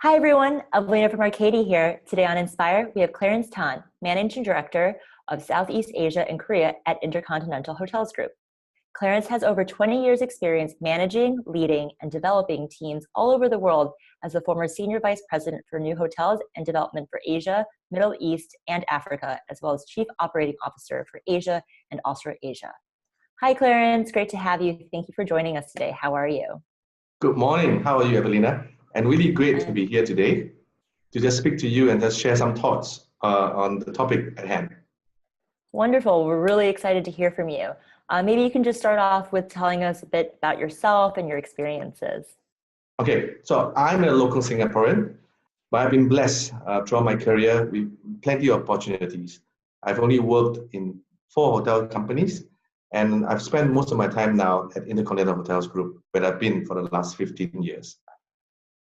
Hi everyone, Evelina from Arcadier here. Today on Inspire, we have Clarence Tan, Managing Director of Southeast Asia and Korea at Intercontinental Hotels Group. Clarence has over 20 years experience managing, leading, and developing teams all over the world as the former Senior Vice President for New Hotels and Development for Asia, Middle East, and Africa, as well as Chief Operating Officer for Asia and Australasia. Hi Clarence, great to have you. Thank you for joining us today. How are you? Good morning. How are you, Evelina? And really great to be here today to just speak to you and just share some thoughts on the topic at hand. Wonderful. We're really excited to hear from you. Maybe you can just start off with telling us a bit about yourself and your experiences. Okay, so I'm a local Singaporean, but I've been blessed throughout my career with plenty of opportunities. I've only worked in 4 hotel companies, and I've spent most of my time now at Intercontinental Hotels Group, where I've been for the last 15 years.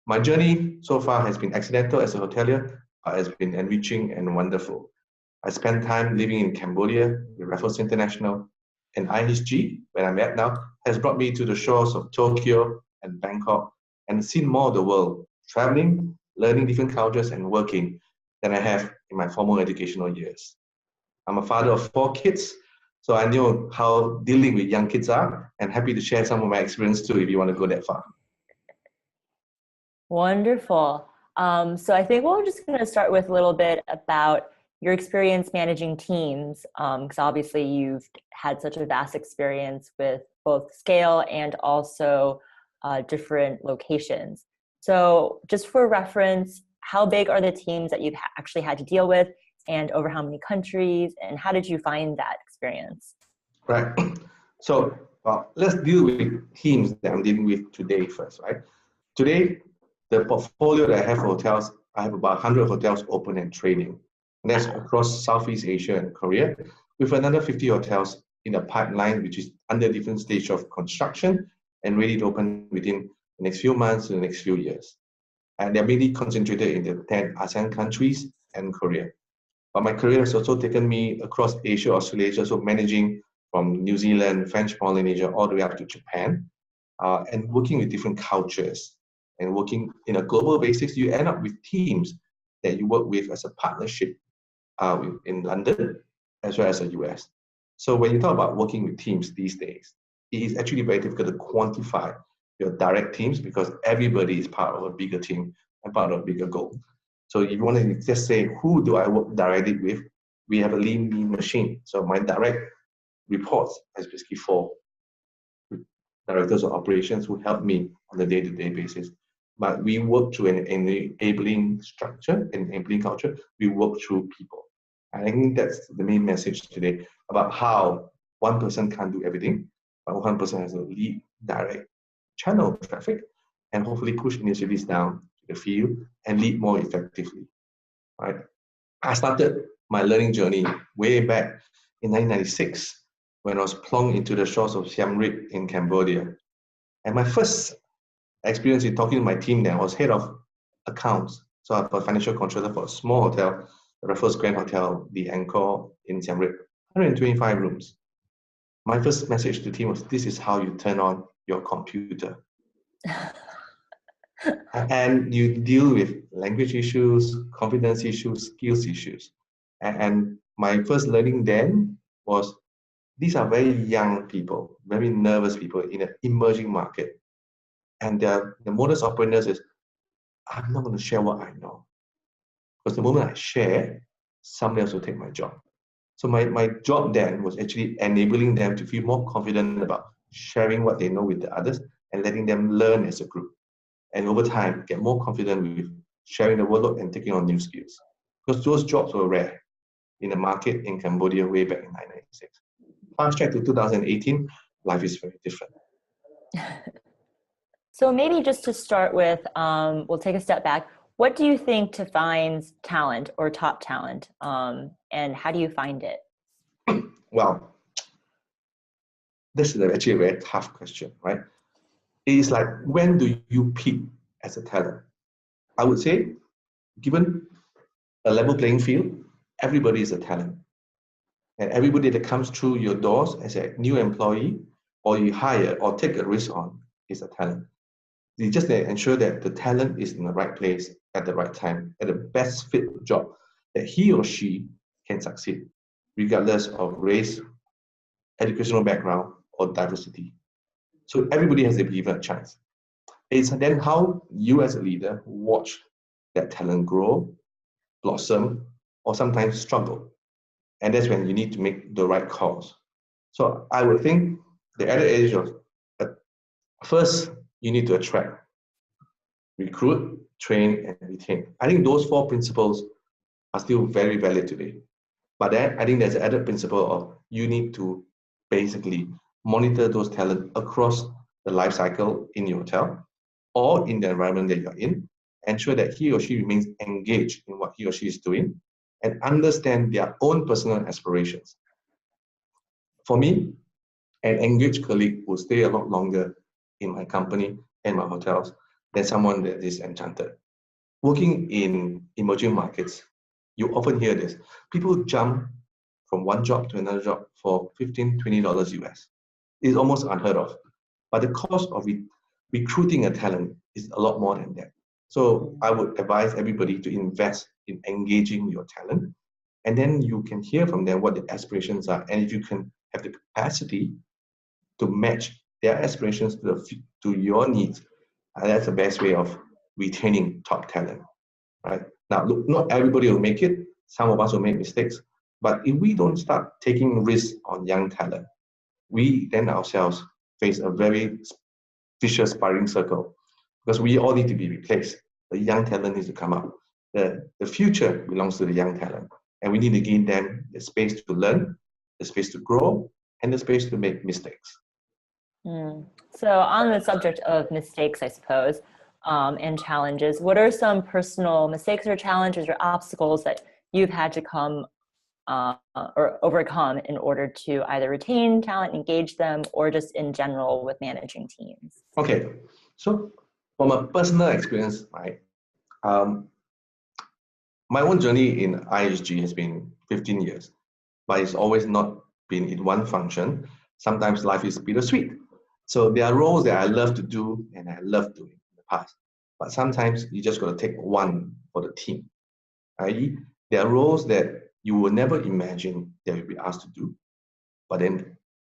My journey so far has been accidental as a hotelier, but has been enriching and wonderful. I spent time living in Cambodia with Raffles International, and IHG, where I'm at now, has brought me to the shores of Tokyo and Bangkok and seen more of the world, traveling, learning different cultures, and working than I have in my formal educational years. I'm a father of 4 kids, so I know how dealing with young kids are, and happy to share some of my experience too if you want to go that far. Wonderful. So I think we're just going to start with a little bit about your experience managing teams, because obviously you've had such a vast experience with both scale and also different locations. So just for reference, how big are the teams that you've actually had to deal with, and over how many countries, and how did you find that experience? Right. So let's deal with teams that I'm dealing with today first, right? Today, the portfolio that I have for hotels, I have about 100 hotels open and trading. And that's across Southeast Asia and Korea, with another 50 hotels in the pipeline, which is under different stage of construction and ready to open within the next few months to the next few years. And they're mainly concentrated in the 10 ASEAN countries and Korea. But my career has also taken me across Asia, Australasia, so managing from New Zealand, French Polynesia, all the way up to Japan, and working with different cultures. And working in a global basis, you end up with teams that you work with as a partnership in London as well as the US. So when you talk about working with teams these days, it is actually very difficult to quantify your direct teams because everybody is part of a bigger team and part of a bigger goal. So if you want to just say, who do I work directly with? We have a lean, mean machine. So my direct reports has basically 4 directors of operations who help me on a day-to-day basis. But we work through an enabling structure, an enabling culture. We work through people. I think that's the main message today about how one person can't do everything, but one person has a lead direct channel traffic and hopefully push initiatives down to the field and lead more effectively. Right? I started my learning journey way back in 1996 when I was plunked into the shores of Siem Reap in Cambodia. And my first experience in talking to my team there, I was head of accounts. So I was a financial controller for a small hotel, the Raffles Grand Hotel, the Angkor in Siem Reap, 125 rooms. My first message to the team was, this is how you turn on your computer. And you deal with language issues, confidence issues, skills issues. And my first learning then was, these are very young people, very nervous people in an emerging market. And the modus operandi is, I'm not going to share what I know. Because the moment I share, somebody else will take my job. So my job then was actually enabling them to feel more confident about sharing what they know with the others and letting them learn as a group. And over time, get more confident with sharing the workload and taking on new skills. Because those jobs were rare in the market in Cambodia way back in 1996. Fast track to 2018, life is very different. So maybe just to start with, we'll take a step back. What do you think defines talent or top talent, and how do you find it? Well, this is actually a very tough question, right? It is like, when do you peak as a talent? I would say, given a level playing field, everybody is a talent. And everybody that comes through your doors as a new employee, or you hire or take a risk on, is a talent. They just ensure that the talent is in the right place at the right time, at the best fit job, that he or she can succeed, regardless of race, educational background, or diversity. So everybody has to be given a chance. It's then how you as a leader watch that talent grow, blossom, or sometimes struggle. And that's when you need to make the right calls. So I would think the added edge of first, you need to attract, recruit, train, and retain. I think those four principles are still very valid today. But then I think there's an added principle of you need to basically monitor those talent across the life cycle in your hotel or in the environment that you're in, ensure that he or she remains engaged in what he or she is doing and understand their own personal aspirations. For me, an engaged colleague will stay a lot longer in my company and my hotels than someone that is enchanted. Working in emerging markets, you often hear this. People jump from one job to another job for $15, $20 US. It's almost unheard of. But the cost of recruiting a talent is a lot more than that. So I would advise everybody to invest in engaging your talent. And then you can hear from them what their aspirations are. And if you can have the capacity to match their aspirations to your needs, that's the best way of retaining top talent. Right? Now, look, not everybody will make it. Some of us will make mistakes. But if we don't start taking risks on young talent, we then ourselves face a very vicious spiraling circle because we all need to be replaced. The young talent needs to come up. The future belongs to the young talent. And we need to give them the space to learn, the space to grow, and the space to make mistakes. So on the subject of mistakes, I suppose, and challenges, what are some personal mistakes or challenges or obstacles that you've had to come or overcome in order to either retain talent, engage them, or just in general with managing teams? Okay, so from a personal experience, right, my own journey in IHG has been 15 years, but it's always not been in one function. Sometimes life is bittersweet. So there are roles that I love to do and I love doing in the past. But sometimes you just got to take one for the team. I.e., there are roles that you will never imagine that you'll be asked to do, but then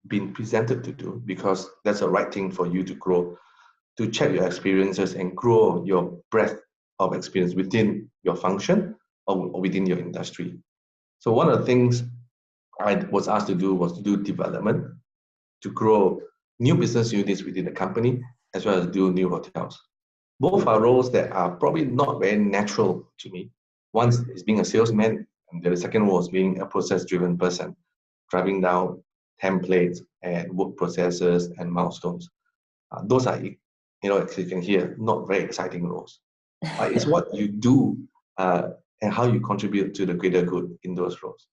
being presented to do because that's the right thing for you to grow, to check your experiences and grow your breadth of experience within your function or within your industry. So one of the things I was asked to do was to do development, to grow new business units within the company, as well as do new hotels. Both are roles that are probably not very natural to me. One is being a salesman, and the second was being a process-driven person, driving down templates and work processes and milestones. Those are, as you can hear, not very exciting roles. It's what you do and how you contribute to the greater good in those roles.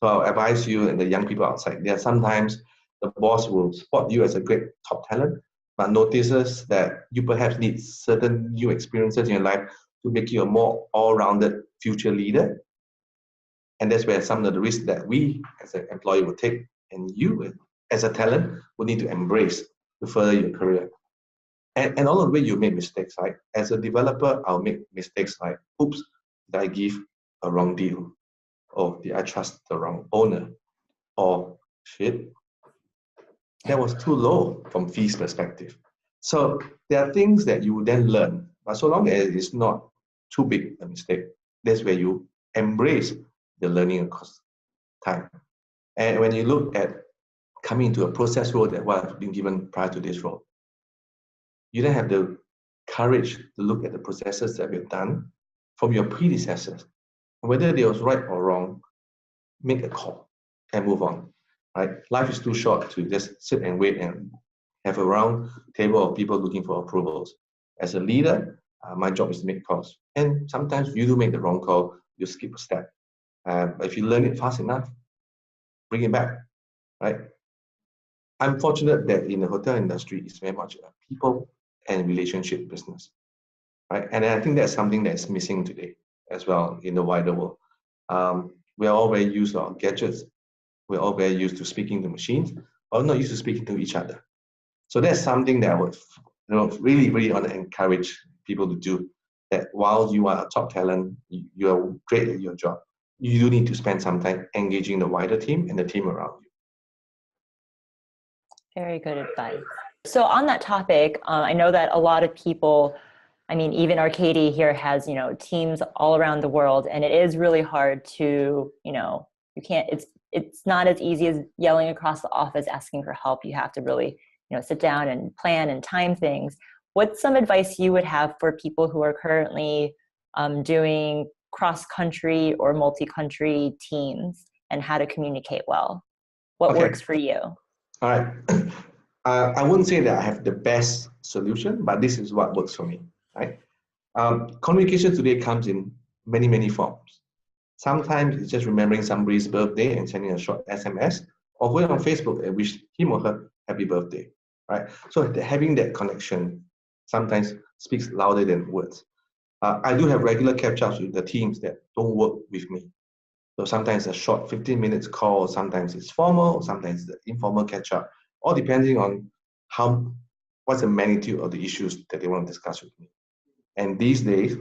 So I'll advise you and the young people outside, there are sometimes the boss will spot you as a great top talent, but notices that you perhaps need certain new experiences in your life to make you a more all-rounded future leader. And that's where some of the risks that we as an employee will take and you as a talent will need to embrace to further your career. And along the way, you make mistakes, right? As a developer, I'll make mistakes like, oops, did I give a wrong deal? Or did I trust the wrong owner? Or shit, that was too low from fees perspective. So there are things that you will then learn, but so long as it's not too big a mistake, that's where you embrace the learning across time. And when you look at coming into a process role that what I've been given prior to this role, you then have the courage to look at the processes that we've done from your predecessors. Whether they was right or wrong, make a call and move on. Right? Life is too short to just sit and wait and have a round table of people looking for approvals. As a leader, my job is to make calls. And sometimes you do make the wrong call, you skip a step. But if you learn it fast enough, bring it back. Right? I'm fortunate that in the hotel industry, it's very much a people and relationship business. Right? And I think that's something that's missing today as well in the wider world. We're all very used to our gadgets. We're all very used to speaking to machines, but not used to speaking to each other. So that's something that I would really want to encourage people to do that. While you are a top talent, you are great at your job, you do need to spend some time engaging the wider team and the team around you. Very good advice. So on that topic, I know that a lot of people, I mean, even Arcadier here has, teams all around the world, and it is really hard to, you can't, it's not as easy as yelling across the office asking for help. You have to really, sit down and plan and time things. What's some advice you would have for people who are currently doing cross-country or multi-country teams and how to communicate well? What works for you? All right. I wouldn't say that I have the best solution, but this is what works for me, right? Communication today comes in many forms. Sometimes it's just remembering somebody's birthday and sending a short SMS, or going on Facebook and wish him or her happy birthday, right? So having that connection sometimes speaks louder than words. I do have regular catch-ups with the teams that don't work with me. So sometimes a short 15 minutes call, sometimes it's formal, sometimes it's the informal catch-up, all depending on what's the magnitude of the issues that they want to discuss with me. And these days,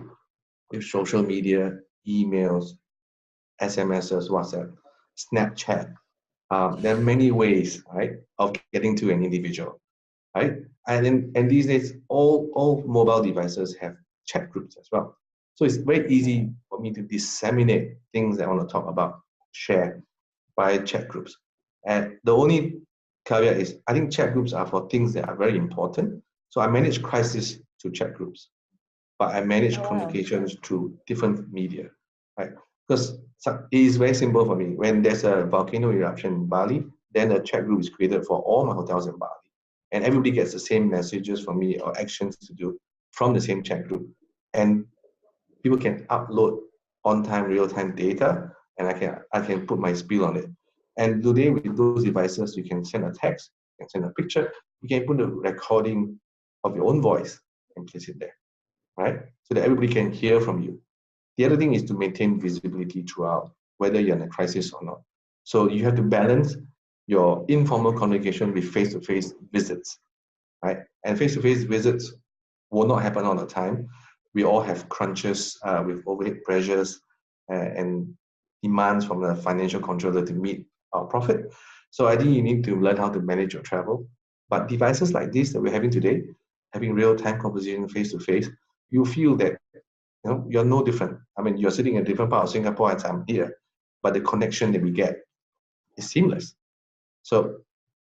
with social media, emails, SMSs, WhatsApp, Snapchat, there are many ways, right, of getting to an individual, right? And these days, all mobile devices have chat groups as well. So it's very easy for me to disseminate things that I want to talk about, share by chat groups. And the only caveat is, I think chat groups are for things that are very important. So I manage crisis through chat groups, but I manage communications through different media, right? Because it is very simple for me. When there's a volcano eruption in Bali, then a chat group is created for all my hotels in Bali. And everybody gets the same messages from me or actions to do from the same chat group. And people can upload on-time, real-time data, and I can put my spiel on it. And today with those devices, you can send a text, you can send a picture, you can put a recording of your own voice and place it there, right? So that everybody can hear from you. The other thing is to maintain visibility throughout, whether you're in a crisis or not. So you have to balance your informal communication with face-to-face visits, right? And face-to-face visits will not happen all the time. We all have crunches with overhead pressures and demands from the financial controller to meet our profit. So I think you need to learn how to manage your travel. But devices like this that we're having today, having real-time conversation face-to-face, you feel that you're no different. I mean, you're sitting in a different part of Singapore as I'm here, but the connection that we get is seamless. So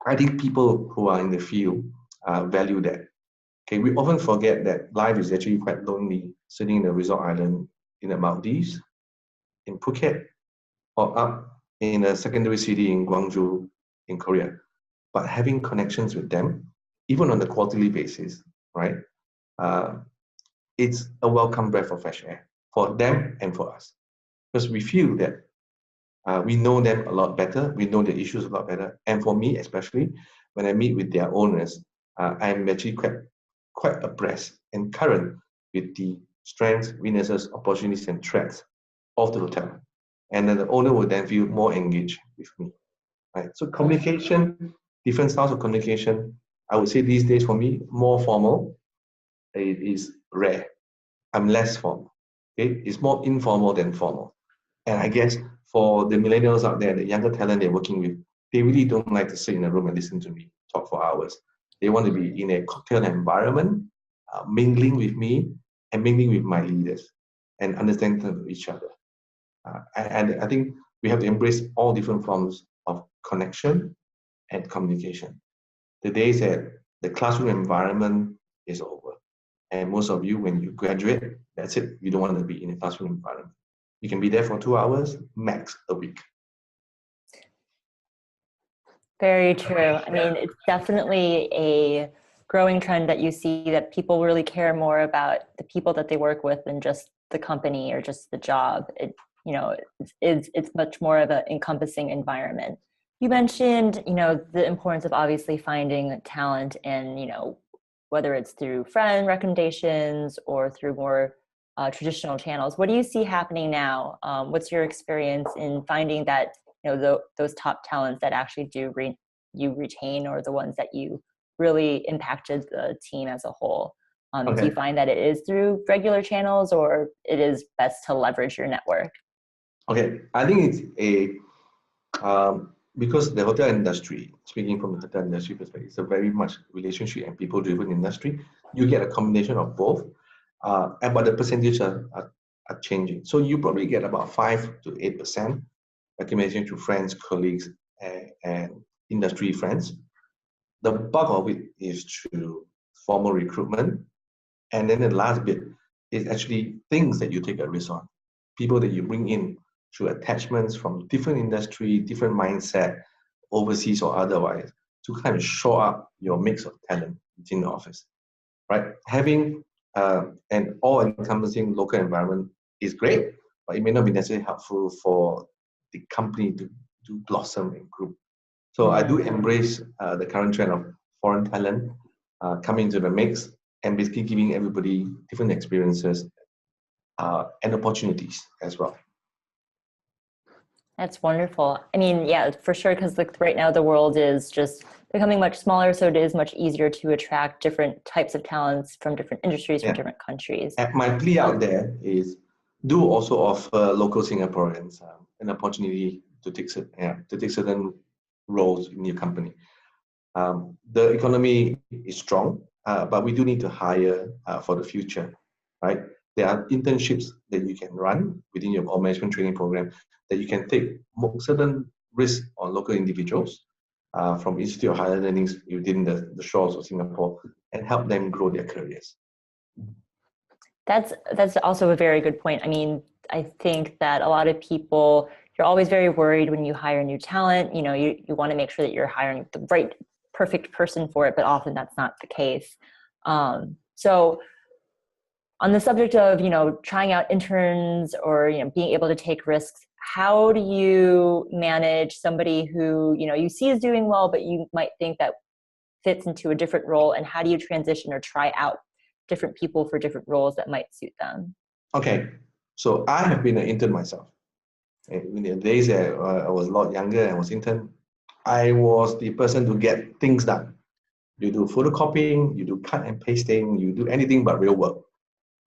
I think people who are in the field value that. Okay, we often forget that life is actually quite lonely, sitting in a resort island in the Maldives, in Phuket, or up in a secondary city in Gwangju, in Korea. But having connections with them, even on a quarterly basis, right? It's a welcome breath of fresh air for them and for us, because we feel that we know them a lot better, we know their issues a lot better. And for me, especially when I meet with their owners, I'm actually quite abreast and current with the strengths, weaknesses, opportunities, and threats of the hotel. And then the owner will then feel more engaged with me. Right? So communication, different styles of communication, I would say these days for me, more formal. It is rare. I'm less formal. Okay? It's more informal than formal. And I guess for the millennials out there, the younger talent they're working with, they really don't like to sit in a room and listen to me talk for hours. They want to be in a cocktail environment, mingling with me and mingling with my leaders and understanding each other. And I think we have to embrace all different forms of connection and communication. The days that the classroom environment is over. And most of you, when you graduate, that's it. You don't want to be in a classroom environment. You can be there for 2 hours, max a week. Very true. I mean, it's definitely a growing trend that you see that people really care more about the people that they work with than just the company or just the job. It's much more of an encompassing environment. You mentioned, the importance of obviously finding talent and, whether it's through friend recommendations or through more traditional channels. What do you see happening now? What's your experience in finding that those top talents that actually do you retain, or the ones that you really impacted the team as a whole? Do you Okay. find that it is through regular channels, or it is best to leverage your network? Okay. I think it's because the hotel industry, speaking from the hotel industry perspective, it's a very much relationship and people-driven industry. You get a combination of both, but the percentages are changing. So you probably get about 5 to 8% recommendation to friends, colleagues, and industry friends. The bulk of it is through formal recruitment. And then the last bit is actually things that you take a risk on. People that you bring in through attachments from different industry, different mindset, overseas or otherwise, to kind of show up your mix of talent within the office, right? Having an all-encompassing local environment is great, but it may not be necessarily helpful for the company to blossom and grow. So I do embrace the current trend of foreign talent coming into the mix and basically giving everybody different experiences and opportunities as well. That's wonderful. I mean, yeah, for sure, because like right now the world is just becoming much smaller, so it is much easier to attract different types of talents from different industries, from different countries. And my plea out there is do also offer local Singaporeans an opportunity to take certain roles in your company. The economy is strong, but we do need to hire for the future, right? There are internships that you can run within your management training program that you can take certain risks on local individuals from Institute of Higher Learning within the shores of Singapore and help them grow their careers. That's also a very good point. I mean, I think that a lot of people, you're always very worried when you hire new talent. You know, you want to make sure that you're hiring the right, perfect person for it, but often that's not the case. So on the subject of, you know, trying out interns or, you know, being able to take risks, how do you manage somebody who, you know, you see is doing well, but you might think that fits into a different role, and how do you transition or try out different people for different roles that might suit them? Okay, so I have been an intern myself. In the days that I was a lot younger and was intern, I was the person to get things done. You do photocopying, you do cut and pasting, you do anything but real work,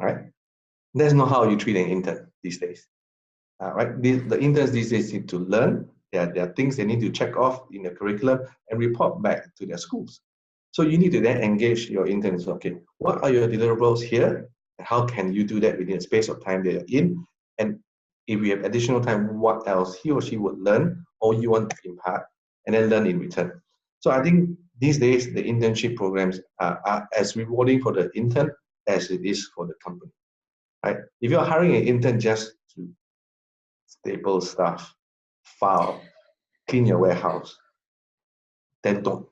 right? That's not how you treat an intern these days, right? The interns these days need to learn. There are things they need to check off in the curriculum and report back to their schools. So you need to then engage your interns. Okay, what are your deliverables here? And how can you do that within the space of time that you're in? And if we have additional time, what else he or she would learn or you want to impart and then learn in return. So I think these days, the internship programs are as rewarding for the intern as it is for the company, right? If you're hiring an intern just to staple stuff, file, clean your warehouse, then don't.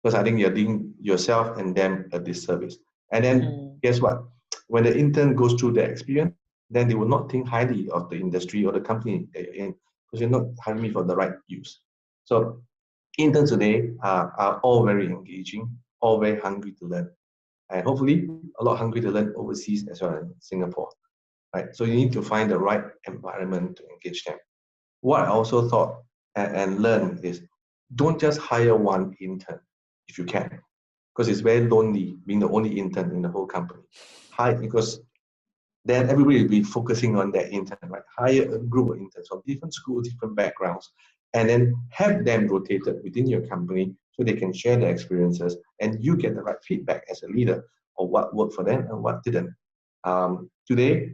Because I think you're doing yourself and them a disservice. And then guess what? When the intern goes through the experience, then they will not think highly of the industry or the company that you're in, because you're not hiring me for the right use. So interns today are all very engaging, all very hungry to learn, and hopefully a lot hungry to learn overseas as well in Singapore. Right? So you need to find the right environment to engage them. What I also thought and learned is don't just hire one intern if you can, because it's very lonely being the only intern in the whole company. Hire, because then everybody will be focusing on that intern, right? Hire a group of interns from different schools, different backgrounds, and then have them rotated within your company so they can share their experiences and you get the right feedback as a leader of what worked for them and what didn't. Today,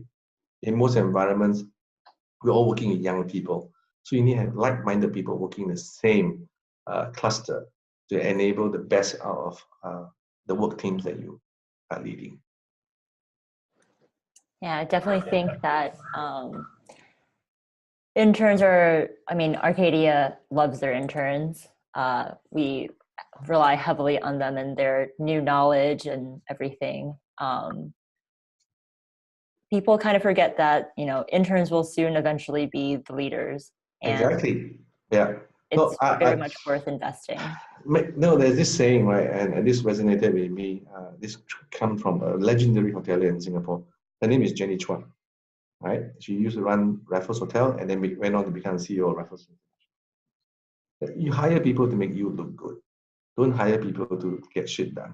in most environments, we're all working with young people. So you need to have like-minded people working in the same cluster to enable the best out of the work teams that you are leading. Yeah, I definitely think that interns are, I mean, Arcadia loves their interns. We rely heavily on them and their new knowledge and everything. People kind of forget that, you know, interns will soon eventually be the leaders. And exactly. Yeah. it's very much worth investing. No, there's this saying, right, and this resonated with me. This comes from a legendary hotelier in Singapore. Her name is Jenny Chuan, right? She used to run Raffles Hotel and then went on to become CEO of Raffles. You hire people to make you look good. Don't hire people to get shit done,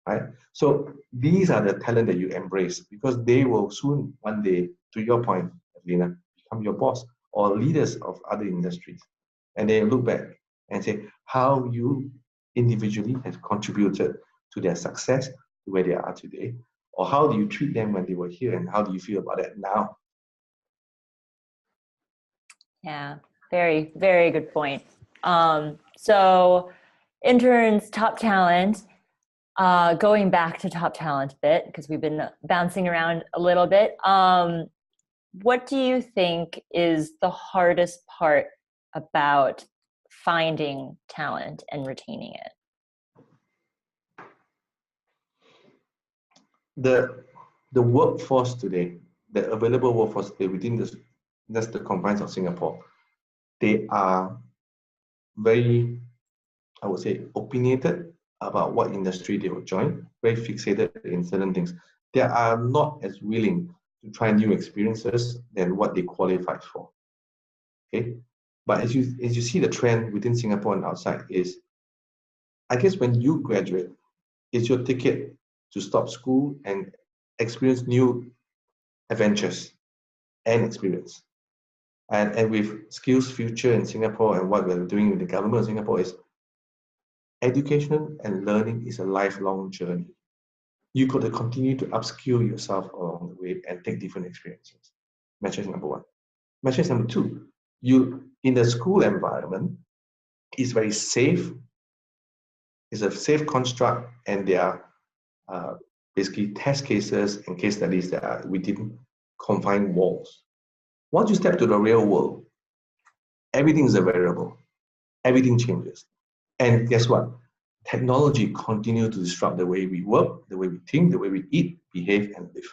right? So these are the talent that you embrace because they will soon, one day, to your point, Lena, become your boss or leaders of other industries. And they look back and say how you individually have contributed to their success, to where they are today, or how do you treat them when they were here and how do you feel about it now? Yeah, very, very good point. So interns, top talent, going back to top talent a bit, because we've been bouncing around a little bit. What do you think is the hardest part about finding talent and retaining it? The workforce today, the available workforce today within this, that's the confines of Singapore, they are very, I would say, opinionated about what industry they will join, very fixated in certain things. They are not as willing to try new experiences than what they qualified for. Okay, but as you see the trend within Singapore and outside is, I guess when you graduate, it's your ticket to stop school and experience new adventures and experience. And with Skills Future in Singapore and what we're doing with the government of Singapore is education and learning is a lifelong journey. You got to continue to upskill yourself along the way and take different experiences. Measure number one. Measure number two, you in the school environment is very safe. It's a safe construct, and there are basically test cases and case studies that are within confined walls. Once you step to the real world, everything is a variable. Everything changes. And guess what? Technology continues to disrupt the way we work, the way we think, the way we eat, behave, and live.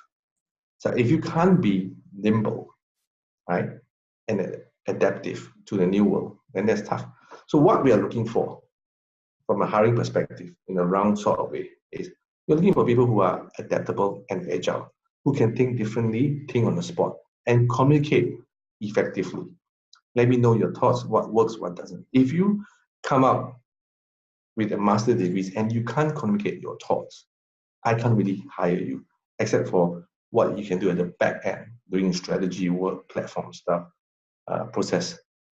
So if you can't be nimble, right, and adaptive to the new world, then that's tough. So what we are looking for from a hiring perspective in a round sort of way is you're looking for people who are adaptable and agile, who can think differently, think on the spot, and communicate effectively. Let me know your thoughts, what works, what doesn't. If you come up with a master's degree and you can't communicate your thoughts, I can't really hire you, except for what you can do at the back end, doing strategy work, platform stuff, process.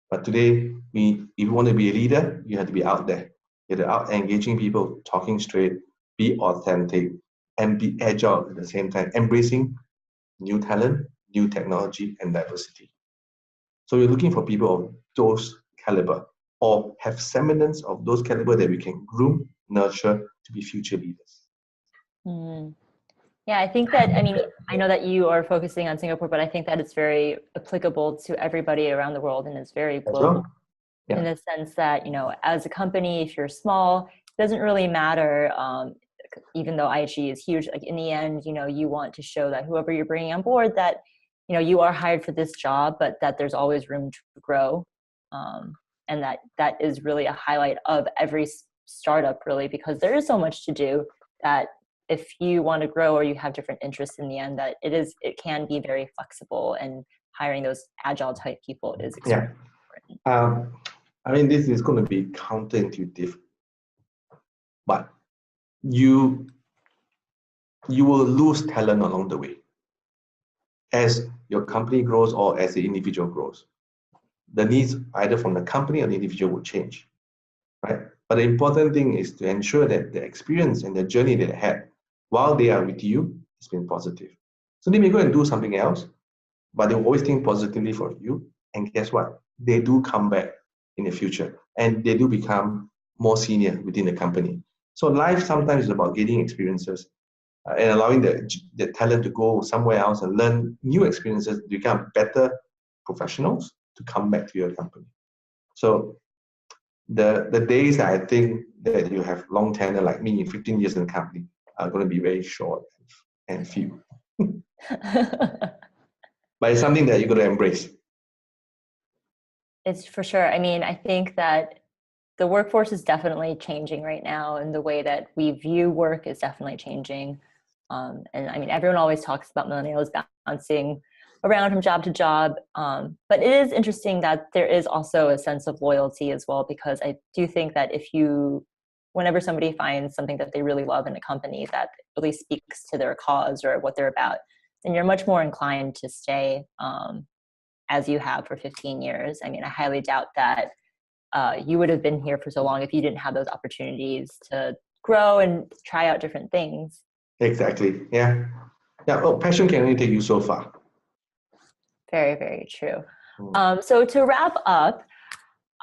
But today, if you want to be a leader, you have to be out there. You have to out engaging people, talking straight, be authentic, and be agile at the same time, embracing new talent, new technology, and diversity. So you're looking for people of those caliber or have semblance of those caliber that we can groom, nurture to be future leaders. Mm. Yeah, I think that, I mean, I know that you are focusing on Singapore, but I think that it's very applicable to everybody around the world and it's very global. Well, yeah. In the sense that, as a company, if you're small, it doesn't really matter, even though IHG is huge, like in the end, you want to show that whoever you're bringing on board that, you are hired for this job, but that there's always room to grow. And that is really a highlight of every startup, really, because there is so much to do that if you want to grow or you have different interests in the end, that it can be very flexible, and hiring those agile type people is extremely important. I mean, this is going to be counterintuitive, but you will lose talent along the way as your company grows or as the individual grows. The needs either from the company or the individual will change, right? But the important thing is to ensure that the experience and the journey that they had while they are with you has been positive. So they may go and do something else, but they will always think positively for you. And guess what? They do come back in the future and they do become more senior within the company. So life sometimes is about getting experiences and allowing the talent to go somewhere else and learn new experiences to become better professionals to come back to your company. So the days that I think that you have long tenure like me in 15 years in the company are going to be very short and few. But it's something that you're going to embrace. It's for sure. I mean, I think that the workforce is definitely changing right now, and the way that we view work is definitely changing. And I mean, everyone always talks about millennials bouncing around from job to job. But it is interesting that there is also a sense of loyalty as well, because I do think that if you whenever somebody finds something that they really love in a company that really speaks to their cause or what they're about, then you're much more inclined to stay as you have for 15 years. I mean, I highly doubt that you would have been here for so long if you didn't have those opportunities to grow and try out different things. Exactly. Yeah. Yeah. Oh, passion can only take you so far. Very, very true. So to wrap up,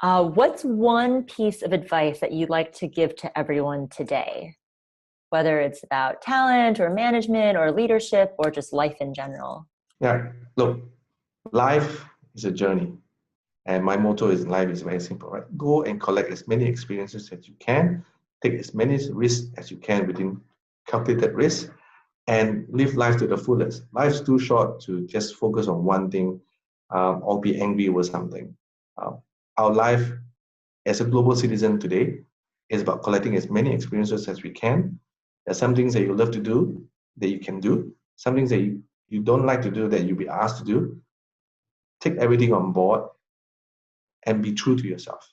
what's one piece of advice that you'd like to give to everyone today? Whether it's about talent or management or leadership or just life in general. Yeah. Look, life is a journey. And my motto in life is very simple, right? Go and collect as many experiences as you can, take as many risks as you can within calculated risk, and live life to the fullest. Life's too short to just focus on one thing or be angry with something. Our life as a global citizen today is about collecting as many experiences as we can. There are some things that you love to do that you can do, some things that you don't like to do that you'll be asked to do. Take everything on board and be true to yourself.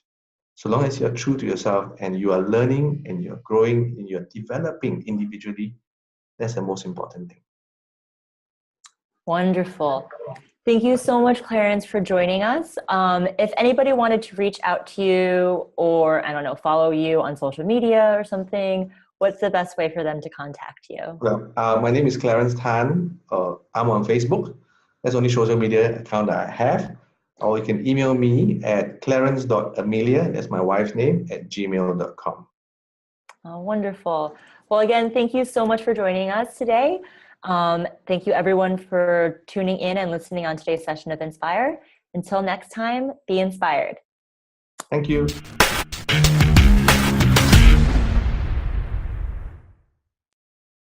So long as you're true to yourself and you are learning and you're growing and you're developing individually, that's the most important thing. Wonderful. Thank you so much, Clarence, for joining us. If anybody wanted to reach out to you or, I don't know, follow you on social media or something, what's the best way for them to contact you? Well, my name is Clarence Tan. I'm on Facebook. That's the only social media account that I have. Or you can email me at clarence.amelia, that's my wife's name, @gmail.com. Oh, wonderful. Well, again, thank you so much for joining us today. Thank you everyone for tuning in and listening on today's session of Inspire. Until next time, be inspired. Thank you.